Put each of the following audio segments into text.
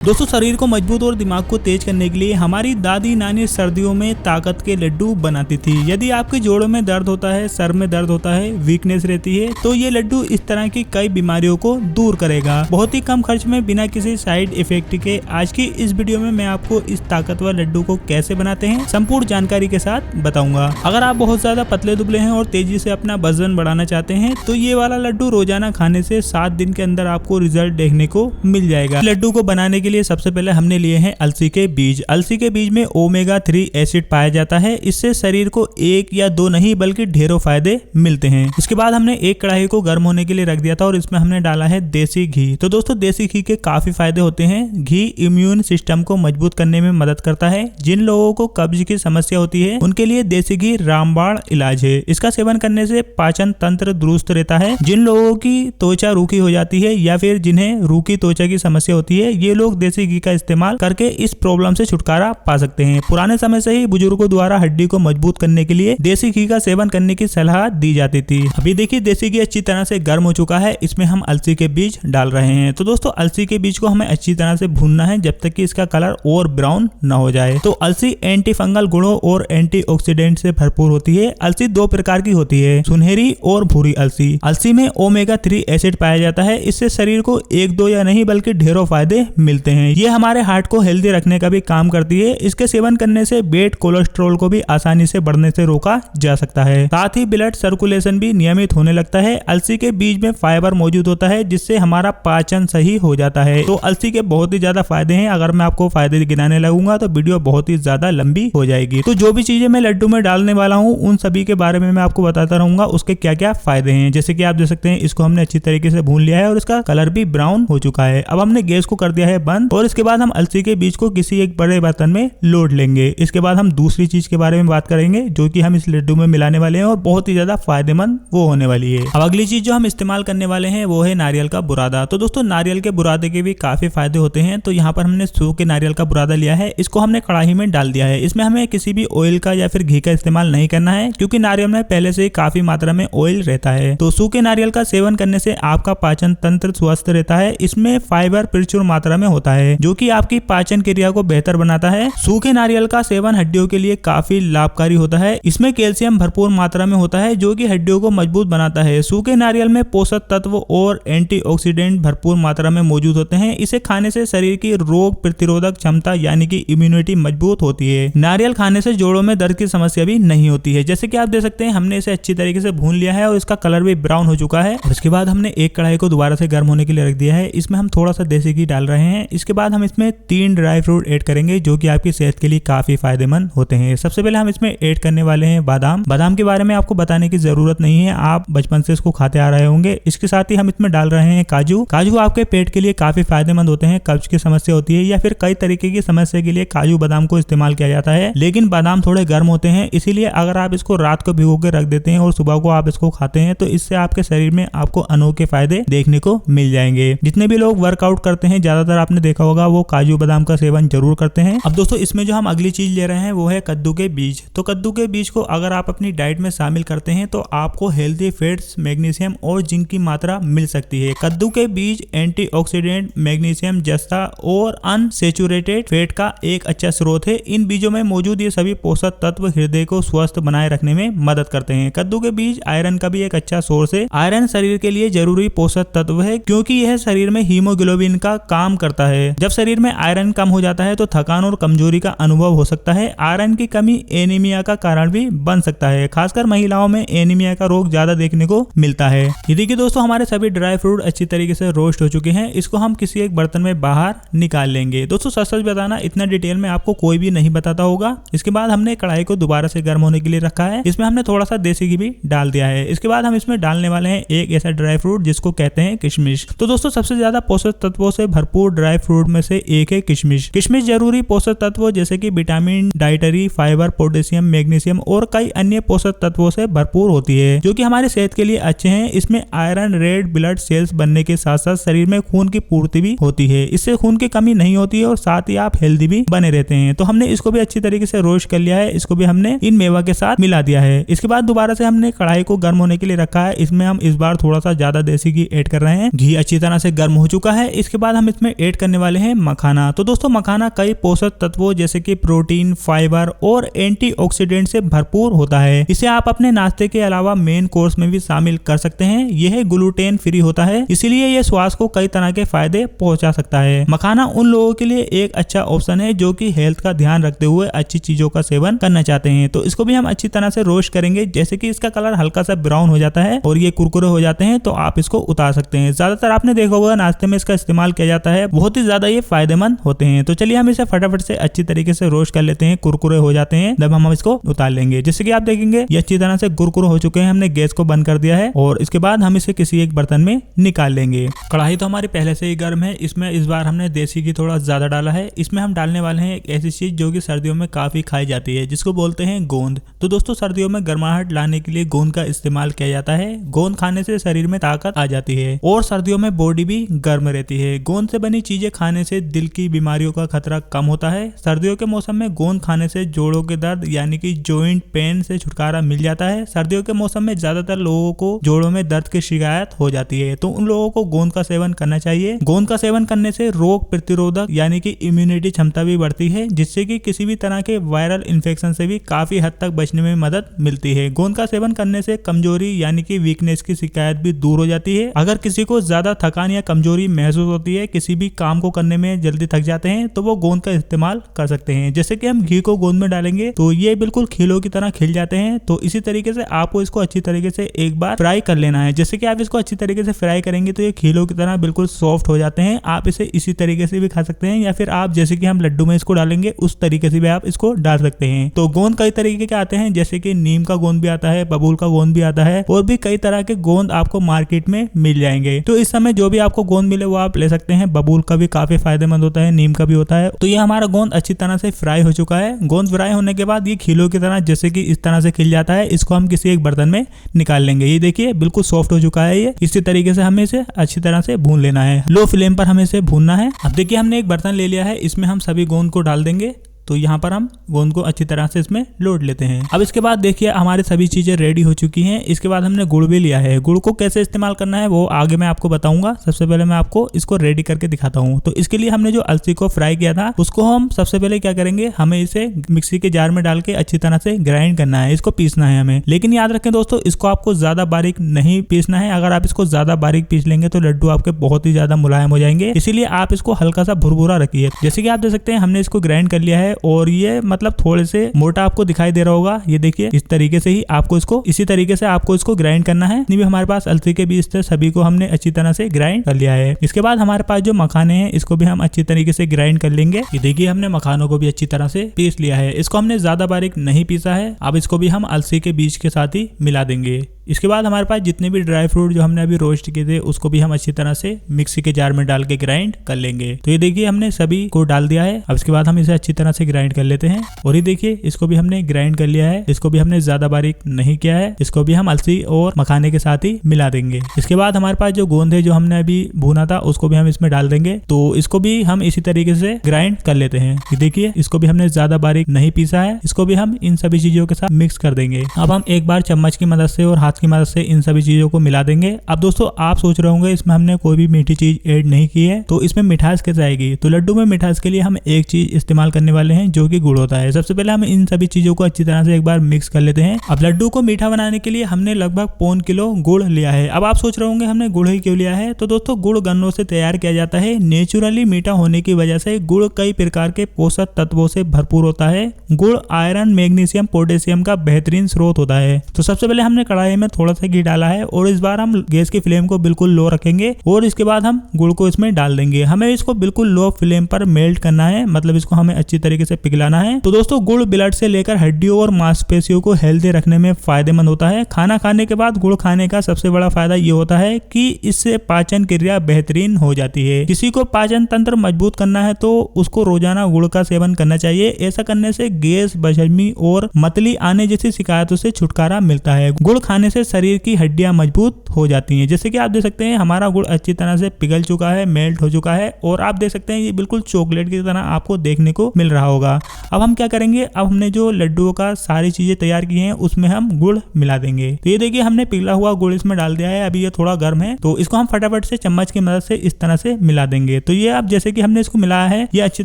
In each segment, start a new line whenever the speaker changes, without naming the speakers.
दोस्तों, शरीर को मजबूत और दिमाग को तेज करने के लिए हमारी दादी नानी सर्दियों में ताकत के लड्डू बनाती थी। यदि आपके जोड़ों में दर्द होता है, सर में दर्द होता है, वीकनेस रहती है, तो ये लड्डू इस तरह की कई बीमारियों को दूर करेगा बहुत ही कम खर्च में, बिना किसी साइड इफेक्ट के। आज की इस वीडियो में मैं आपको इस ताकतवर लड्डू को कैसे बनाते हैं संपूर्ण जानकारी के साथ बताऊंगा। अगर आप बहुत ज्यादा पतले दुबले हैं और तेजी से अपना वजन बढ़ाना चाहते हैं तो ये वाला लड्डू रोजाना खाने से 7 दिन के अंदर आपको रिजल्ट देखने को मिल जाएगा। लड्डू को बनाने के लिए सबसे पहले हमने लिए हैं अलसी के बीज। अलसी के बीज में ओमेगा 3 एसिड पाया जाता है। इससे शरीर को 1 या 2 नहीं बल्कि ढेरों फायदे मिलते हैं। इसके बाद हमने एक कढ़ाई को गर्म होने के लिए रख दिया था और इसमें हमने डाला है देसी घी। तो दोस्तों, देसी घी के काफी फायदे होते हैं। घी इम्यून सिस्टम को मजबूत करने में मदद करता है। जिन लोगों को कब्ज की समस्या होती है उनके लिए देसी घी रामबाण इलाज है। इसका सेवन करने से पाचन तंत्र दुरुस्त रहता है। जिन लोगों की त्वचा रूखी हो जाती है या फिर जिन्हें रूखी त्वचा की समस्या होती है, ये लोग देसी घी का इस्तेमाल करके इस प्रॉब्लम से छुटकारा पा सकते हैं। पुराने समय से ही बुजुर्गों द्वारा हड्डी को मजबूत करने के लिए देसी घी का सेवन करने की सलाह दी जाती थी। अभी देखिए, देसी घी अच्छी तरह से गर्म हो चुका है। इसमें हम अलसी के बीज डाल रहे हैं। तो दोस्तों, अलसी के बीज को हमें अच्छी तरह से भूनना है जब तक कि इसका कलर और ब्राउन न हो जाए। तो अलसी एंटी फंगल गुणों और एंटीऑक्सीडेंट से भरपूर होती है। अलसी 2 प्रकार की होती है, सुनहरी और भूरी अलसी। अलसी में ओमेगा 3 एसिड पाया जाता है। इससे शरीर को 1, 2 या नहीं बल्कि ढेरों फायदे मिलते हैं। ये हमारे हार्ट को हेल्दी रखने का भी काम करती है। इसके सेवन करने से बेड कोलेस्ट्रॉल को भी आसानी से बढ़ने से रोका जा सकता है। साथ ही ब्लड सर्कुलेशन भी नियमित होने लगता है। अलसी के बीज में फाइबर मौजूद होता है जिससे हमारा पाचन सही हो जाता है। तो अलसी के बहुत ही ज्यादा फायदे हैं। अगर मैं आपको फायदे गिनाने लगूंगा तो वीडियो बहुत ही ज्यादा लंबी हो जाएगी। तो जो भी चीजें मैं लड्डू में डालने वाला हूँ उन सभी के बारे में मैं आपको बताता रहूंगा, उसके क्या क्या फायदे हैं। जैसे कि आप देख सकते हैं, इसको हमने अच्छी तरीके से भून लिया है और इसका कलर भी ब्राउन हो चुका है। अब हमने गैस को कर दिया है बंद और इसके बाद हम अलसी के बीज को किसी एक बड़े बर्तन में लोड लेंगे। इसके बाद हम दूसरी चीज के बारे में बात करेंगे जो कि हम इस लड्डू में मिलाने वाले हैं और बहुत ही ज्यादा फायदेमंद वो होने वाली है। अब अगली चीज जो हम इस्तेमाल करने वाले हैं वो है नारियल का बुरादा। तो दोस्तों, नारियल के बुरादे के भी काफी फायदे होते हैं। तो यहाँ पर हमने सूखे नारियल का बुरादा लिया है। इसको हमने कढ़ाई में डाल दिया है। इसमें हमें किसी भी ऑयल का या फिर घी का इस्तेमाल नहीं करना है क्योंकि नारियल में पहले से ही काफी मात्रा में ऑयल रहता है। तो सूखे नारियल का सेवन करने से आपका पाचन तंत्र स्वस्थ रहता है। इसमें फाइबर प्रचुर मात्रा में होता है जो कि आपकी पाचन क्रिया को बेहतर बनाता है। सूखे नारियल का सेवन हड्डियों के लिए काफी लाभकारी होता है। इसमें कैल्शियम भरपूर मात्रा में होता है जो कि हड्डियों को मजबूत बनाता है। सूखे नारियल में पोषक तत्व और एंटीऑक्सीडेंट भरपूर मात्रा में मौजूद होते हैं। इसे खाने से शरीर की रोग प्रतिरोधक क्षमता यानी कि इम्यूनिटी मजबूत होती है। नारियल खाने से जोड़ों में दर्द की समस्या भी नहीं होती है। जैसे कि आप देख सकते हैं, हमने इसे अच्छी तरीके से भून लिया है और इसका कलर भी ब्राउन हो चुका है। उसके बाद हमने एक कढ़ाई को दोबारा से गर्म होने के लिए रख दिया है। इसमें हम थोड़ा सा देसी घी डाल रहे हैं। इसके बाद हम इसमें 3 ड्राई फ्रूट ऐड करेंगे जो कि आपकी सेहत के लिए काफी फायदेमंद होते हैं। सबसे पहले हम इसमें ऐड करने वाले हैं बादाम। बादाम के बारे में आपको बताने की जरूरत नहीं है, आप बचपन से इसको खाते आ रहे होंगे। इसके साथ ही हम इसमें डाल रहे हैं काजू। काजू आपके पेट के लिए काफी फायदेमंद होते हैं। कब्ज की समस्या होती है या फिर कई तरीके की समस्या के लिए काजू बादाम को इस्तेमाल किया जाता है। लेकिन बादाम थोड़े गर्म होते हैं, इसीलिए अगर आप इसको रात को भिगो के रख देते हैं और सुबह को आप इसको खाते हैं तो इससे आपके शरीर में आपको अनोखे फायदे देखने को मिल जाएंगे। जितने भी लोग वर्कआउट करते हैं ज्यादातर आपने देखा होगा वो काजू बादाम का सेवन जरूर करते हैं। अब दोस्तों, इसमें जो हम अगली चीज ले रहे हैं वो है कद्दू के बीज। तो कद्दू के बीज को अगर आप अपनी डाइट में शामिल करते हैं तो आपको हेल्दी फैट्स, मैग्नीशियम और जिंक की मात्रा मिल सकती है। कद्दू के बीज एंटीऑक्सीडेंट, मैग्नीशियम जस्ता और अनसैचुरेटेड फैट का एक अच्छा स्रोत है। इन बीजों में मौजूद ये सभी पोषक तत्व हृदय को स्वस्थ बनाए रखने में मदद करते हैं। कद्दू के बीज आयरन का भी एक अच्छा सोर्स है। आयरन शरीर के लिए जरूरी पोषक तत्व है क्योंकि यह शरीर में हीमोग्लोबिन का काम करता है। जब शरीर में आयरन कम हो जाता है तो थकान और कमजोरी का अनुभव हो सकता है। आयरन की कमी एनीमिया का कारण भी बन सकता है। खासकर महिलाओं में एनीमिया का रोग ज्यादा देखने को मिलता है। ये देखिए दोस्तों, हमारे सभी ड्राई फ्रूट अच्छी तरीके से रोस्ट हो चुके हैं। इसको हम किसी एक बर्तन में बाहर निकाल लेंगे। दोस्तों, सच बताना, इतना डिटेल में आपको कोई भी नहीं बताता होगा। इसके बाद हमने कढ़ाई को दोबारा से गर्म होने के लिए रखा है। इसमें हमने थोड़ा सा देसी घी भी डाल दिया है। इसके बाद हम इसमें डालने वाले हैं एक ऐसा ड्राई फ्रूट जिसको कहते हैं किशमिश। तो दोस्तों, सबसे ज्यादा पोषक तत्वों से भरपूर ड्राई फ्रूट में से एक है किशमिश। किशमिश जरूरी पोषक तत्वों जैसे कि vitamin, dietary fibre, potassium, magnesium और कई अन्य पोषक तत्वों से भरपूर होती है जो कि हमारी सेहत के लिए अच्छे हैं। इसमें आयरन, रेड ब्लड सेल्स बनने के साथ साथ शरीर में खून की पूर्ति भी होती है। इससे खून की कमी नहीं होती है और साथ ही आप हेल्दी भी बने रहते हैं। तो हमने इसको भी अच्छी तरीके से रोस्ट कर लिया है। इसको भी हमने इन मेवा के साथ मिला दिया है। इसके बाद दोबारा से हमने कढ़ाई को गर्म होने के लिए रखा है। इसमें हम इस बार थोड़ा सा ज्यादा देसी घी ऐड कर रहे हैं। घी अच्छी तरह से गर्म हो चुका है। इसके बाद हम इसमें ऐड करने करने वाले हैं मखाना। तो दोस्तों मखाना कई पोषक तत्वों जैसे कि प्रोटीन, फाइबर और एंटीऑक्सीडेंट से भरपूर होता है। इसे आप अपने नाश्ते के अलावा मेन कोर्स में भी शामिल कर सकते हैं। यह ग्लूटेन फ्री होता है, इसीलिए यह स्वास्थ्य को कई तरह के फायदे पहुंचा सकता है। मखाना उन लोगों के लिए एक अच्छा ऑप्शन है जो कि हेल्थ का ध्यान रखते हुए अच्छी चीजों का सेवन करना चाहते हैं। तो इसको भी हम अच्छी तरह से रोस्ट करेंगे, जैसे कि इसका कलर हल्का सा ब्राउन हो जाता है और ये कुरकुरे हो जाते हैं तो आप इसको उतार सकते हैं। ज्यादातर आपने देखा होगा नाश्ते में इसका इस्तेमाल किया जाता है, बहुत ही ज्यादा ये फायदेमंद होते हैं। तो चलिए हम इसे फटाफट से अच्छी तरीके से रोस्ट कर लेते हैं। कुरकुरे हो जाते हैं जब हम इसको उतार लेंगे। जैसे कि आप देखेंगे ये अच्छी तरह से कुरकुरे हो चुके हैं। हमने गैस को बंद कर दिया है और इसके बाद हम इसे किसी एक बर्तन में निकाल लेंगे। कढ़ाई तो हमारी पहले से ही गर्म है। इसमें इस बार हमने देसी घी थोड़ा ज्यादा डाला है। इसमें हम डालने वाले हैं एक ऐसी चीज जो कि सर्दियों में काफी खाई जाती है, जिसको बोलते हैं गोंद। तो दोस्तों सर्दियों में गर्माहट लाने के लिए गोंद का इस्तेमाल किया जाता है। गोंद खाने से शरीर में ताकत आ जाती है और सर्दियों में बॉडी भी गर्म रहती है। गोंद से बनी चीजें खाने से दिल की बीमारियों का खतरा कम होता है। सर्दियों के मौसम में गोंद खाने से जोड़ों के दर्द यानी कि जॉइंट पेन से छुटकारा मिल जाता है। सर्दियों के मौसम में ज्यादातर लोगों को जोड़ों में दर्द की शिकायत हो जाती है, तो उन लोगों को गोंद का सेवन करना चाहिए। गोंद का सेवन करने से रोग प्रतिरोधक यानी कि इम्यूनिटी क्षमता भी बढ़ती है, जिससे कि किसी भी तरह के वायरल इन्फेक्शन से भी काफी हद तक बचने में मदद मिलती है। गोंद का सेवन करने से कमजोरी यानी कि वीकनेस की शिकायत भी दूर हो जाती है। अगर किसी को ज्यादा थकान या कमजोरी महसूस होती है, किसी भी काम को करने में जल्दी थक जाते हैं, तो वो गोंद का इस्तेमाल कर सकते हैं। जैसे कि हम घी को गोंद में डालेंगे तो ये बिल्कुल खीलों की तरह खिल जाते हैं। तो इसी तरीके से आपको इसको अच्छी तरीके से एक बार फ्राई कर लेना है। जैसे कि आप इसको अच्छी तरीके से फ्राई करेंगे तो ये खीलों की तरह बिल्कुल सॉफ्ट हो जाते हैं। आप इसे इसी तरीके से भी खा सकते हैं या फिर आप जैसे कि हम लड्डू में इसको डालेंगे उस तरीके से भी आप इसको डाल सकते हैं। तो गोंद कई तरीके के आते हैं, जैसे कि नीम का गोंद भी आता है, बबूल का गोंद भी आता है और भी कई तरह के गोंद आपको मार्केट में मिल जाएंगे। तो इस समय जो भी आपको गोंद मिले वो आप ले सकते हैं। बबूल का भी काफी फायदेमंद होता है, नीम का भी होता है। तो ये हमारा गोंद अच्छी तरह से फ्राई हो चुका है। गोंद फ्राई होने के बाद ये खीलों की तरह जैसे कि इस तरह से खिल जाता है। इसको हम किसी एक बर्तन में निकाल लेंगे। ये देखिए बिल्कुल सॉफ्ट हो चुका है। ये इसी तरीके से हमें इसे अच्छी तरह से भून लेना है। लो फ्लेम पर हमें इसे भूनना है। अब देखिए हमने एक बर्तन ले लिया है, इसमें हम सभी गोंद को डाल देंगे। तो यहाँ पर हम गोंद को अच्छी तरह से इसमें लोड लेते हैं। अब इसके बाद देखिए हमारी सभी चीजें रेडी हो चुकी हैं। इसके बाद हमने गुड़ भी लिया है। गुड़ को कैसे इस्तेमाल करना है वो आगे मैं आपको बताऊंगा। सबसे पहले मैं आपको इसको रेडी करके दिखाता हूँ। तो इसके लिए हमने जो अलसी को फ्राई किया था उसको हम सबसे पहले क्या करेंगे, हमें इसे मिक्सी के जार में डाल के अच्छी तरह से ग्राइंड करना है। इसको पीसना है हमें, लेकिन याद रखें दोस्तों इसको आपको ज्यादा बारीक नहीं पीसना है। अगर आप इसको ज्यादा बारीक पीस लेंगे तो लड्डू आपके बहुत ही ज्यादा मुलायम हो जाएंगे। इसीलिए आप इसको हल्का सा भुरभुरा रखिए। जैसे कि आप देख सकते हैं हमने इसको ग्राइंड कर लिया है और ये मतलब थोड़े से मोटा आपको दिखाई दे रहा होगा। ये देखिए इस तरीके से ही आपको इसको इसी तरीके से आपको इसको ग्राइंड करना है। भी हमारे पास अलसी के बीज थे, सभी को हमने अच्छी तरह से ग्राइंड कर लिया है। इसके बाद हमारे पास जो मखाने हैं इसको भी हम अच्छी तरीके से ग्राइंड कर लेंगे। ये देखिए हमने मखानों को भी अच्छी तरह से पीस लिया है। इसको हमने ज्यादा बारीक नहीं पीसा है। अब इसको भी हम अलसी के बीज के साथ ही मिला देंगे। इसके बाद हमारे पास जितने भी ड्राई फ्रूट जो हमने अभी रोस्ट किए थे उसको भी हम अच्छी तरह से मिक्सी के जार में डाल के ग्राइंड कर लेंगे। तो ये देखिए हमने सभी को डाल दिया है। अब इसके बाद हम इसे अच्छी तरह से ग्राइंड कर लेते हैं। और ये देखिए इसको भी हमने ग्राइंड कर लिया है। इसको भी हमने ज्यादा बारीक नहीं किया है। इसको भी हम अलसी और मखाने के साथ ही मिला देंगे। इसके बाद हमारे पास जो गोंद है जो हमने अभी भूना था उसको भी हम इसमें डाल देंगे। तो इसको भी हम इसी तरीके से ग्राइंड कर लेते हैं। ये देखिए इसको भी हमने ज्यादा बारीक नहीं पीसा है। इसको भी हम इन सभी चीजों के साथ मिक्स कर देंगे। अब हम एक बार चम्मच की मदद से और हाथ की मदद से इन सभी चीजों को मिला देंगे। अब दोस्तों आप सोच रहे होंगे इसमें हमने कोई भी मीठी चीज ऐड नहीं की है, तो इसमें मिठास कैसे आएगी। तो लड्डू में मिठास के लिए हम एक चीज इस्तेमाल करने वाले हैं जो कि गुड़ होता है। सबसे पहले हम इन सभी चीजों को अच्छी तरह से एक बार मिक्स कर लेते हैं। अब लड्डू को मीठा बनाने के लिए हमने लगभग 1.25 किलो गुड़ लिया है। अब आप सोच रहे होंगे हमने गुड़ ही क्यों लिया है। तो दोस्तों गुड़ गन्नों से तैयार किया जाता है। नेचुरली मीठा होने की वजह से गुड़ कई प्रकार के पोषक तत्वों से भरपूर होता है। गुड़ आयरन, मैग्नीशियम, पोटेशियम का बेहतरीन स्रोत होता है। तो सबसे पहले हमने कढ़ाई में थोड़ा सा घी डाला है और इस बार हम गैस की फ्लेम को बिल्कुल लो रखेंगे और इसके बाद हम गुड़ को इसमें डाल देंगे। हमें इसको बिल्कुल लो फ्लेम पर मेल्ट करना है, मतलब इसको हमें अच्छी तरीके से पिघलाना है। तो दोस्तों गुड़ ब्लड से लेकर हड्डियों और मांसपेशियों को हेल्दी रखने में फायदेमंद होता है। खाना खाने के बाद गुड़ खाने का सबसे बड़ा फायदा ये होता है कि इससे पाचन क्रिया बेहतरीन हो जाती है। किसी को पाचन तंत्र मजबूत करना है तो उसको रोजाना गुड़ का सेवन करना चाहिए। ऐसा करने से गैस, बदहजमी और मतली आने जैसी शिकायतों से छुटकारा मिलता है। गुड़ खाने से शरीर की हड्डियां मजबूत हो जाती हैं। जैसे कि आप देख सकते हैं हमारा गुड़ अच्छी तरह से पिघल चुका है, मेल्ट हो चुका है और आप देख सकते हैं ये बिल्कुल चॉकलेट की तरह आपको देखने को मिल रहा होगा। अब हम क्या करेंगे, अब हमने जो लड्डुओं का सारी चीजें तैयार की हैं उसमें हम गुड़ मिला देंगे। तो ये देखिए हमने पिघला हुआ गुड़ इसमें डाल दिया है। अभी ये थोड़ा गर्म है तो इसको हम फटाफट से चम्मच की मदद से इस तरह से मिला देंगे। तो ये अब जैसे कि हमने इसको मिलाया है ये अच्छी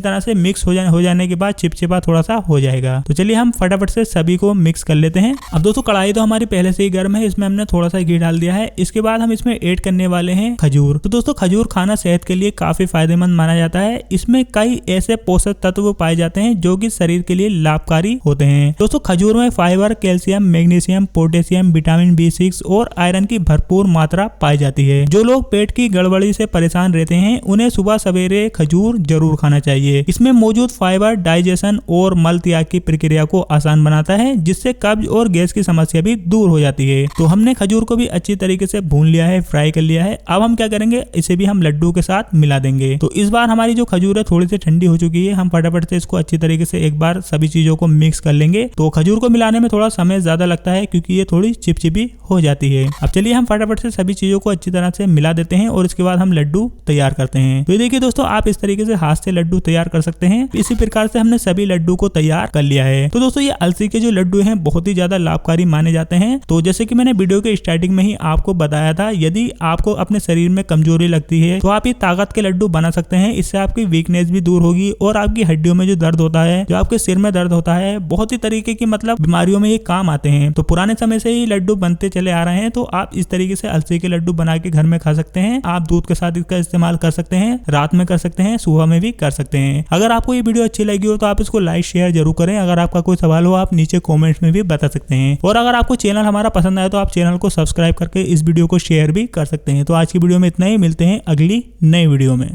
तरह से मिक्स हो जाने के बाद चिपचिपा थोड़ा सा हो जाएगा। तो चलिए हम फटाफट से सभी को मिक्स कर लेते हैं। अब दोस्तों कढ़ाई तो हमारी पहले से ही गर्म है, इसमें हमने थोड़ा सा घी डाल दिया है। इसके बाद हम इसमें ऐड करने वाले हैं खजूर। तो दोस्तों खजूर खाना सेहत के लिए काफी फायदेमंद माना जाता है। इसमें कई ऐसे पोषक तत्व पाए जाते हैं जो कि शरीर के लिए लाभकारी होते हैं। दोस्तों खजूर में fibre, calcium, magnesium, potassium, vitamin B6 और आयरन की भरपूर मात्रा पाई जाती है। जो लोग पेट की गड़बड़ी से परेशान रहते हैं उन्हें सुबह सवेरे खजूर जरूर खाना चाहिए। इसमें मौजूद फाइबर डाइजेशन और मल त्याग की प्रक्रिया को आसान बनाता है, जिससे कब्ज और गैस की समस्या भी दूर हो जाती है। तो हमने खजूर को भी अच्छी तरीके से भून लिया है, फ्राई कर लिया है। अब हम क्या करेंगे, इसे भी हम लड्डू के साथ मिला देंगे। तो इस बार हमारी जो खजूर है थोड़ी सी ठंडी हो चुकी है। हम फटाफट से इसको अच्छी तरीके से एक बार सभी चीजों को मिक्स कर लेंगे। तो खजूर को मिलाने में थोड़ा समय ज्यादा लगता है क्योंकि ये थोड़ी चिपचिपी हो जाती है। अब चलिए हम फटाफट से सभी चीजों को अच्छी तरह से मिला देते हैं और इसके बाद हम लड्डू तैयार करते हैं। तो ये देखिए दोस्तों आप इस तरीके से हाथ से लड्डू तैयार कर सकते हैं। इसी प्रकार से हमने सभी लड्डू को तैयार कर लिया है। तो दोस्तों ये अलसी के जो लड्डू हैं बहुत ही ज्यादा लाभकारी माने जाते हैं। तो जैसे कि मैंने वीडियो के स्टार्टिंग में ही आपको बताया था, यदि आपको अपने शरीर में कमजोरी लगती है तो आप ये ताकत के लड्डू बना सकते हैं। इससे आपकी वीकनेस भी दूर होगी और आपकी हड्डियों में जो दर्द होता है, जो आपके सिर में दर्द होता है, बहुत ही तरीके की मतलब बीमारियों में ये काम आते हैं। तो पुराने समय से ही लड्डू बनते चले आ रहे हैं। तो आप इस तरीके से अलसी के लड्डू बना के घर में खा सकते हैं। आप दूध के साथ इसका इस्तेमाल कर सकते हैं, रात में कर सकते हैं, सुबह में भी कर सकते हैं। अगर आपको ये वीडियो अच्छी लगी हो तो आप इसको लाइक शेयर जरूर करें। अगर आपका कोई सवाल हो आप नीचे कमेंट्स में भी बता सकते हैं। और अगर आपको चैनल हमारा पसंद आए तो आप चैनल को सब्सक्राइब करके इस वीडियो को शेयर भी कर सकते हैं। तो आज की वीडियो में इतना ही, मिलते हैं अगली नई वीडियो में।